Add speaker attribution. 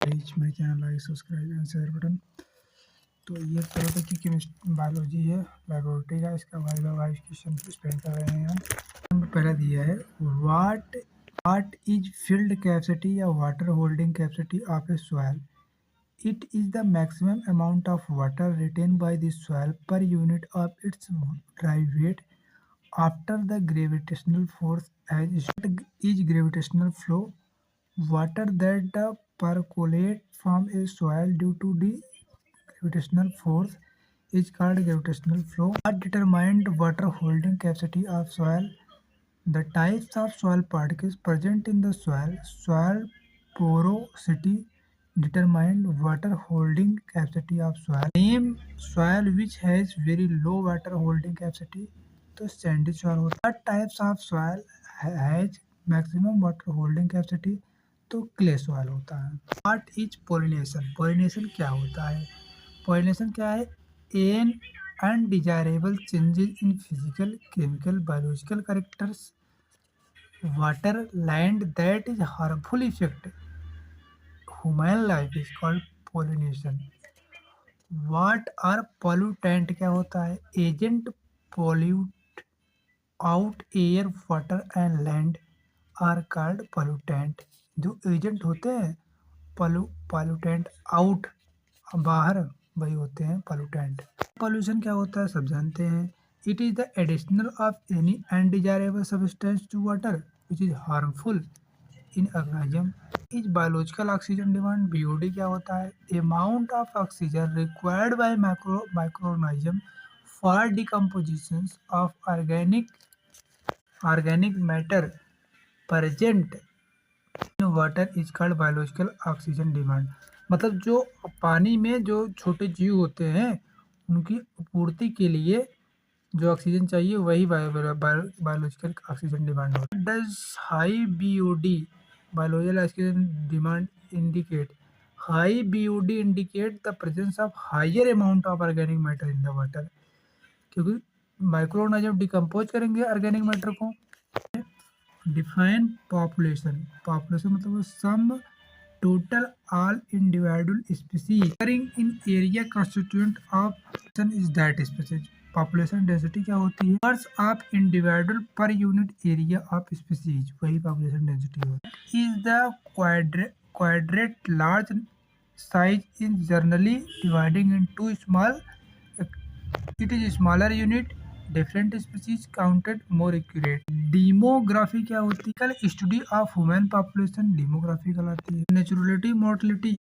Speaker 1: Please my channel like subscribe and share button. तो ये तरह की केमिस्ट्री बायोलॉजी है, लेबोरेटरी का। इसका वाइवा क्वेश्चन एक्सप्लेन कर रहे हैं हम। नंबर पहला दिया है, व्हाट इज फील्ड कैपेसिटी या water holding capacity of a soil? It is the maximum amount of water retain by the soil per unit of its dry weight after the gravitational force is gravitational flow. Water that percolate from a soil due to the gravitational force is called gravitational flow. What determined water holding capacity of soil? The types of soil particles present in the soil porosity determined water holding capacity of soil. Name soil which has very low water holding capacity. तो Sandy soil होता है। Types of soil has maximum water holding capacity, तो clay soil होता है। What is pollination? Pollination क्या होता है? Pollination क्या है? An undesirable changes in physical, chemical, biological characters water land that is harmful effect human life is called pollination. What are pollutant? क्या होता है? Agent pollute out air water and land are called pollutant. जो agent होते हैं pollutant, out बाहर, वही होते हैं पॉल्यूटेंट। पॉल्यूशन क्या होता है सब जानते हैं। It is the additional of any undesirable substance to water which is harmful in organism. Is biological oxygen demand, BOD क्या होता है? Amount of oxygen required by microorganism for decomposition of organic matter present in water is called biological oxygen demand. मतलब जो पानी में जो छोटे जीव होते हैं उनकी पूर्ति के लिए जो ऑक्सीजन चाहिए वही बायोलॉजिकल ऑक्सीजन डिमांड होता है। Does high BOD biological oxygen demand indicate? High BOD indicate the presence of higher amount of organic matter in the water, क्योंकि माइक्रो ऑर्गेनिज्म डिकम्पोज करेंगे ऑर्गेनिक मैटर को। Define population? पॉपुलेशन मतलब sum total all individual species occurring in area constituent of is that species. Population density क्या होती है? Numbers of individual per unit area of species, वही population density होती है। Is the quadrat large size in generally dividing into small, it is smaller unit, different species counted more accurate. Demography क्या होती है? Study of human population demography कहलाती है। Naturality, mortality